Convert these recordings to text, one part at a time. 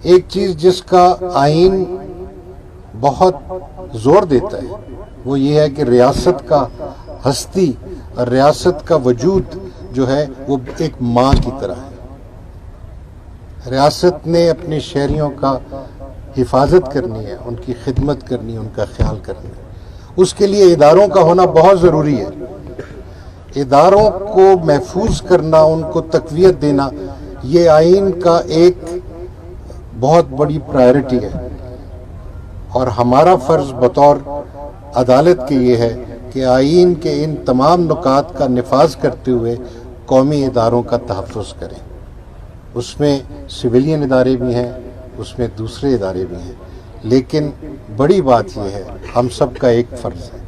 ایک چیز جس کا آئین بہت زور دیتا ہے وہ یہ ہے کہ ریاست کا ہستی اور ریاست کا وجود جو ہے وہ ایک ماں کی طرح ہے۔ ریاست نے اپنے شہریوں کا حفاظت کرنی ہے، ان کی خدمت کرنی ہے، ان کا خیال کرنا ہے۔ اس کے لیے اداروں کا ہونا بہت ضروری ہے۔ اداروں کو محفوظ کرنا، ان کو تقویت دینا، یہ آئین کا ایک بہت بڑی پرائرٹی ہے، اور ہمارا فرض بطور عدالت کے یہ ہے کہ آئین کے ان تمام نکات کا نفاذ کرتے ہوئے قومی اداروں کا تحفظ کریں۔ اس میں سویلین ادارے بھی ہیں، اس میں دوسرے ادارے بھی ہیں، لیکن بڑی بات یہ ہے ہم سب کا ایک فرض ہے،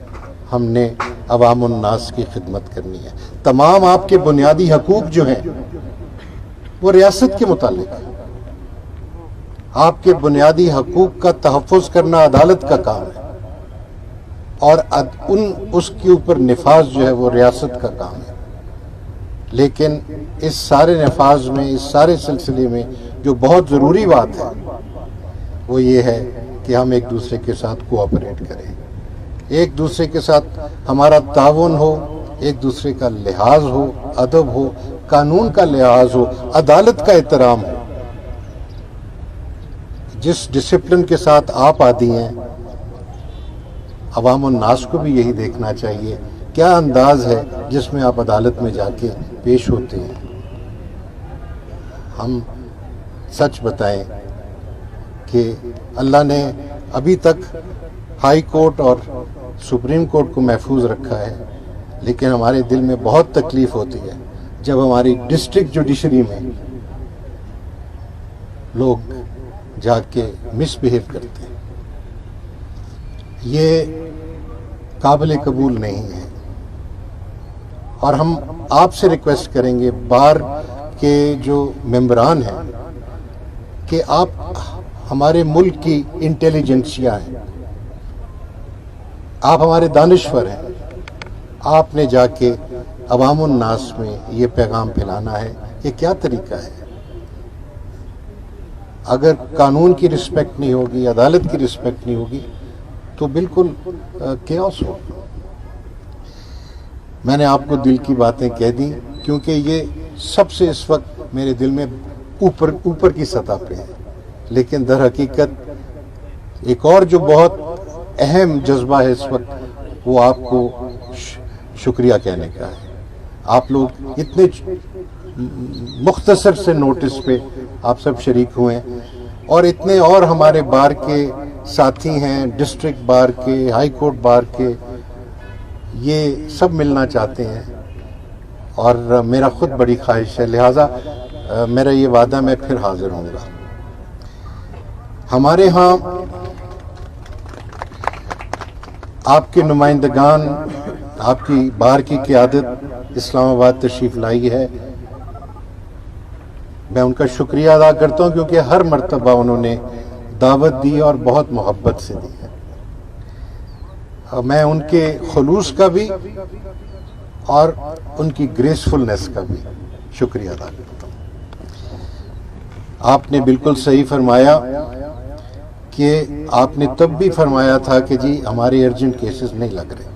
ہم نے عوام الناس کی خدمت کرنی ہے۔ تمام آپ کے بنیادی حقوق جو ہیں وہ ریاست کے متعلق ہیں۔ آپ کے بنیادی حقوق کا تحفظ کرنا عدالت کا کام ہے، اور اس کے اوپر نفاذ جو ہے وہ ریاست کا کام ہے۔ لیکن اس سارے نفاذ میں، اس سارے سلسلے میں جو بہت ضروری بات ہے وہ یہ ہے کہ ہم ایک دوسرے کے ساتھ کوآپریٹ کریں، ایک دوسرے کے ساتھ ہمارا تعاون ہو، ایک دوسرے کا لحاظ ہو، ادب ہو، قانون کا لحاظ ہو، عدالت کا احترام ہو۔ جس ڈسپلن کے ساتھ آپ عادی ہیں، عوام الناس کو بھی یہی دیکھنا چاہیے کیا انداز ہے جس میں آپ عدالت میں جا کے پیش ہوتے ہیں۔ ہم سچ بتائیں کہ اللہ نے ابھی تک ہائی کورٹ اور سپریم کورٹ کو محفوظ رکھا ہے، لیکن ہمارے دل میں بہت تکلیف ہوتی ہے جب ہماری ڈسٹرکٹ جوڈیشری میں لوگ جا کے مس بہیو کرتے ہیں۔ یہ قابل قبول نہیں ہے، اور ہم آپ سے ریکویسٹ کریں گے، بار کے جو ممبران ہیں، کہ آپ ہمارے ملک کی انٹیلیجنسیا ہیں، آپ ہمارے دانشور ہیں، آپ نے جا کے عوام الناس میں یہ پیغام پھیلانا ہے۔ یہ کیا طریقہ ہے؟ اگر قانون کی رسپیکٹ نہیں ہوگی، عدالت کی رسپیکٹ نہیں ہوگی، تو بالکل کیوس ہو۔ میں نے آپ کو دل کی باتیں کہہ دی، کیونکہ یہ سب سے اس وقت میرے دل میں اوپر کی سطح پہ ہے، لیکن در حقیقت ایک اور جو بہت اہم جذبہ ہے اس وقت، وہ آپ کو شکریہ کہنے کا ہے۔ آپ لوگ اتنے مختصر سے نوٹس پہ آپ سب شریک ہوئے ہیں، اور اتنے اور ہمارے بار کے ساتھی ہیں، ڈسٹرکٹ بار کے، ہائی کورٹ بار کے، یہ سب ملنا چاہتے ہیں، اور میرا خود بڑی خواہش ہے، لہٰذا میرا یہ وعدہ میں پھر حاضر ہوں گا۔ ہمارے ہاں آپ کے نمائندگان، آپ کی بار کی قیادت اسلام آباد تشریف لائی ہے، میں ان کا شکریہ ادا کرتا ہوں، کیونکہ ہر مرتبہ انہوں نے دعوت دی اور بہت محبت سے دی ہے۔ میں ان کے خلوص کا بھی اور ان کی گریسفلنس کا بھی شکریہ ادا کرتا ہوں۔ آپ نے بالکل صحیح فرمایا کہ آپ نے تب بھی فرمایا تھا کہ جی ہمارے ارجنٹ کیسز نہیں لگ رہے۔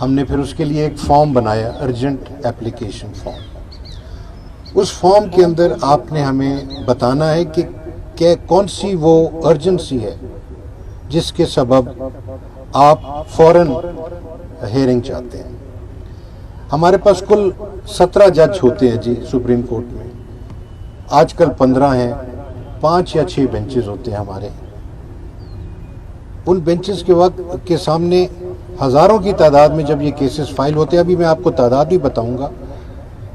ہم نے پھر اس کے لیے ایک فارم بنایا، ارجنٹ اپلیکیشن فارم۔ اس فارم کے اندر آپ نے ہمیں بتانا ہے کہ کون سی وہ ارجنسی ہے جس کے سبب آپ فوراً ہیئرنگ چاہتے ہیں۔ ہمارے پاس کل 17 جج ہوتے ہیں جی سپریم کورٹ میں، آج کل 15 ہیں، 5 یا 6 بینچز ہوتے ہیں ہمارے۔ ان بینچز کے وقت کے سامنے ہزاروں کی تعداد میں جب یہ کیسز فائل ہوتے ہیں، ابھی میں آپ کو تعداد بھی بتاؤں گا،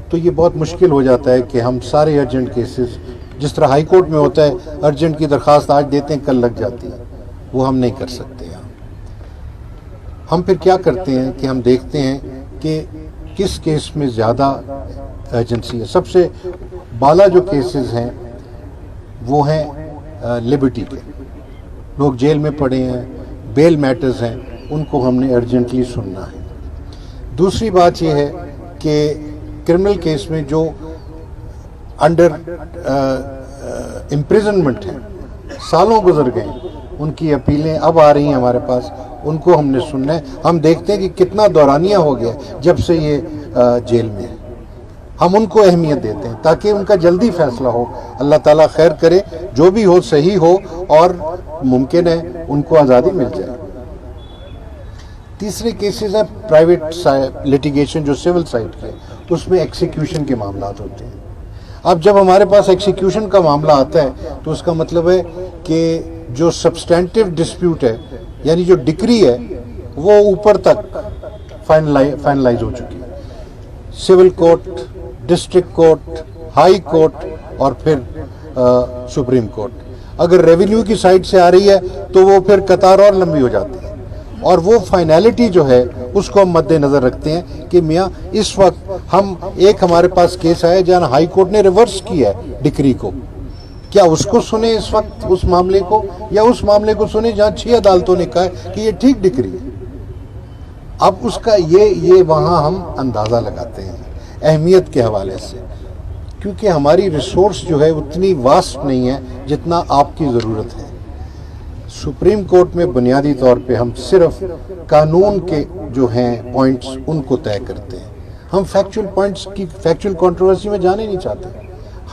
تو یہ بہت مشکل ہو جاتا ہے کہ ہم سارے ارجنٹ کیسز، جس طرح ہائی کورٹ میں ہوتا ہے ارجنٹ کی درخواست آج دیتے ہیں کل لگ جاتی ہے، وہ ہم نہیں کر سکتے ہیں۔ ہم پھر کیا کرتے ہیں کہ ہم دیکھتے ہیں کہ کس کیس میں زیادہ ایجنسی ہے۔ سب سے بالا جو کیسز ہیں وہ ہیں لبرٹی کے، لوگ جیل میں پڑے ہیں، بیل میٹرز ہیں، ان کو ہم نے ارجنٹلی سننا ہے۔ دوسری بات یہ ہے کہ کرمنل کیس میں جو انڈر امپریزنمنٹ ہیں، سالوں گزر گئے، ان کی اپیلیں اب آ رہی ہیں ہمارے پاس، ان کو ہم نے سننا ہے. ہم دیکھتے ہیں کہ کتنا دورانیہ ہو گیا جب سے یہ جیل میں ہے. ہم ان کو اہمیت دیتے ہیں تاکہ ان کا جلدی فیصلہ ہو. اللہ تعالیٰ خیر کرے، جو بھی ہو صحیح ہو، اور ممکن ہے ان کو آزادی مل جائے. تیسرے کیسز ہیں پرائیویٹ لیٹیگیشن جو سول سائٹ کے، اس میں ایکسیکیوشن کے معاملات ہوتے ہیں. اب جب ہمارے پاس ایکسیکیوشن کا معاملہ آتا ہے تو اس کا مطلب ہے کہ جو سبسٹینٹیو ڈسپیوٹ ہے، یعنی جو ڈکری ہے، وہ اوپر تک فائنلائز ہو چکی ہے. Civil court, district court, high court, اور پھر سپریم کورٹ. اگر ریونیو کی سائڈ سے آ رہی ہے تو وہ پھر قطار اور لمبی ہو جاتی ہے. اور وہ فائنالٹی جو ہے اس کو ہم مد نظر رکھتے ہیں کہ میاں اس وقت ہمارے پاس کیس آیا جہاں ہائی کورٹ نے ریورس کیا ہے ڈکری کو، کیا اس کو سنیں اس وقت اس معاملے کو، یا اس معاملے کو سنیں جہاں 6 عدالتوں نے کہا ہے کہ یہ ٹھیک ڈکری ہے. اب اس کا یہ وہاں ہم اندازہ لگاتے ہیں اہمیت کے حوالے سے، کیونکہ ہماری ریسورس جو ہے اتنی واسٹ نہیں ہے جتنا آپ کی ضرورت ہے. سپریم کورٹ میں بنیادی طور پہ ہم صرف قانون کے جو ہیں پوائنٹس ان کو طے کرتے ہیں. ہم فیکچول پوائنٹس کی فیکچول کنٹروورسی میں جانے نہیں چاہتے.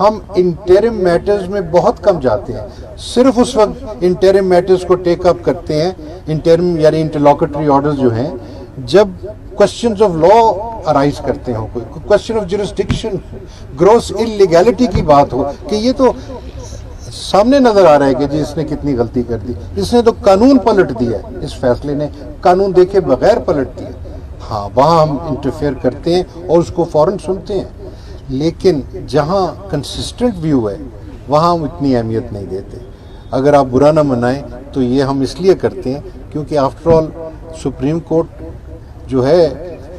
ہم انٹرم میٹرز میں بہت کم جاتے ہیں. صرف اس وقت انٹرم میٹرز کو ٹیک اپ کرتے ہیں، انٹرم یعنی انٹرلوکٹری آرڈرز جو ہیں، جب کوسچنز آف لا ارائز کرتے ہوں، کوئی question of jurisdiction, gross illegality کی بات ہو کہ یہ تو سامنے نظر آ رہا ہے کہ جی اس نے کتنی غلطی کر دی، اس نے تو قانون پلٹ دیا ہے، اس فیصلے نے قانون دیکھے بغیر پلٹ دیا. ہاں وہاں ہم انٹرفیئر کرتے ہیں اور اس کو فوراً سنتے ہیں. لیکن جہاں کنسسٹنٹ ویو ہے وہاں ہم اتنی اہمیت نہیں دیتے. اگر آپ برا نہ منائیں تو یہ ہم اس لیے کرتے ہیں کیونکہ آفٹر آل سپریم کورٹ جو ہے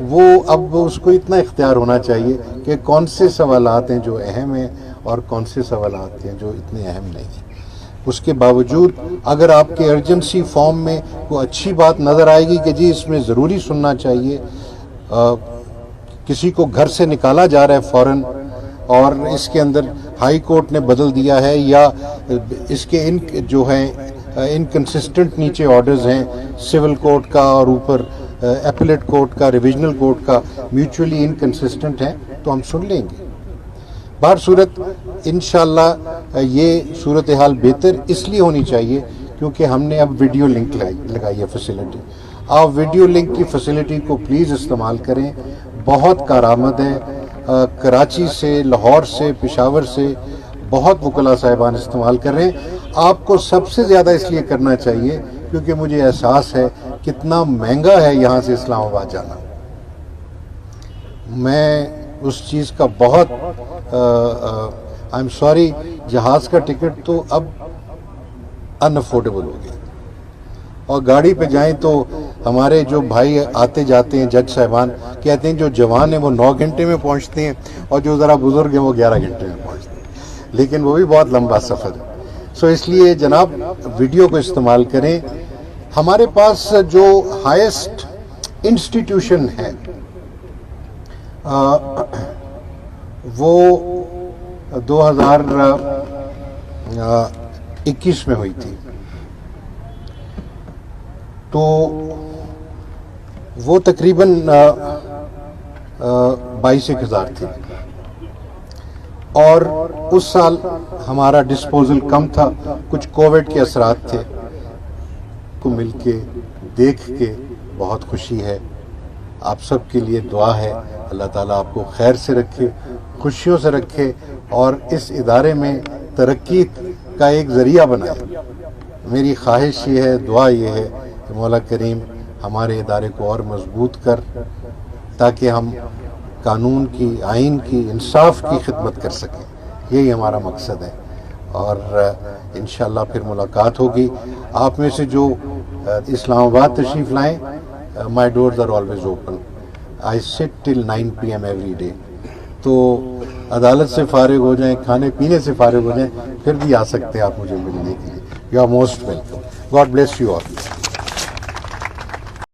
وہ اب اس کو اتنا اختیار ہونا چاہیے کہ کون سے سوالات ہیں جو اہم ہیں اور کون سے سوالات ہیں جو اتنے اہم نہیں ہیں. اس کے باوجود اگر آپ کے ارجنسی فارم میں کوئی اچھی بات نظر آئے گی کہ جی اس میں ضروری سننا چاہیے، کسی کو گھر سے نکالا جا رہا ہے فوراً اور اس کے اندر ہائی کورٹ نے بدل دیا ہے، یا اس کے جو ہیں انکنسسٹنٹ نیچے آرڈرز ہیں سول کورٹ کا اور اوپر ایپلیٹ کورٹ کا، ریویژنل کورٹ کا، میوچولی انکنسسٹنٹ ہیں، تو ہم سن لیں گے. بہر صورت انشاءاللہ یہ صورتحال بہتر اس لیے ہونی چاہیے کیونکہ ہم نے اب ویڈیو لنک لگائی ہے فیسلٹی. آپ ویڈیو لنک کی فیسلٹی کو پلیز استعمال کریں، بہت کارآمد ہے. کراچی سے، لاہور سے، پشاور سے بہت وکلاء صاحبان استعمال کر رہے ہیں. آپ کو سب سے زیادہ اس لیے کرنا چاہیے کیونکہ مجھے احساس ہے کتنا مہنگا ہے یہاں سے اسلام آباد جانا. میں اس چیز کا بہت آئی ایم سوری، جہاز کا ٹکٹ تو اب ان افورڈیبل ہو گیا، اور گاڑی پہ جائیں تو ہمارے جو بھائی آتے جاتے ہیں جج صاحبان کہتے ہیں جو جوان ہیں وہ 9 گھنٹے میں پہنچتے ہیں اور جو ذرا بزرگ ہیں وہ 11 گھنٹے میں پہنچتے ہیں، لیکن وہ بھی بہت لمبا سفر ہے. سو اس لیے جناب ویڈیو کو استعمال کریں. ہمارے پاس جو ہائیسٹ انسٹیٹیوشن ہے وہ 2021 میں ہوئی تھی، تو وہ تقریباً 22,000 تھی، اور اس سال ہمارا ڈسپوزل کم تھا، کچھ کووڈ کے اثرات تھے. کو مل کے دیکھ کے بہت خوشی ہے. آپ سب کے لیے دعا ہے اللہ تعالیٰ آپ کو خیر سے رکھے، خوشیوں سے رکھے، اور اس ادارے میں ترقی کا ایک ذریعہ بنائے. میری خواہش یہ ہے، دعا یہ ہے کہ مولا کریم ہمارے ادارے کو اور مضبوط کر تاکہ ہم قانون کی، آئین کی، انصاف کی خدمت کر سکیں. یہی ہمارا مقصد ہے، اور انشاءاللہ پھر ملاقات ہوگی. آپ میں سے جو اسلام آباد تشریف لائیں، مائی ڈورز آر آلویز اوپن. آئی سٹ ٹل 9 PM ایوری ڈے. تو عدالت سے فارغ ہو جائیں، کھانے پینے سے فارغ ہو جائیں، پھر بھی آ سکتے ہیں آپ مجھے ملنے کے لیے. You are most welcome. God bless you all.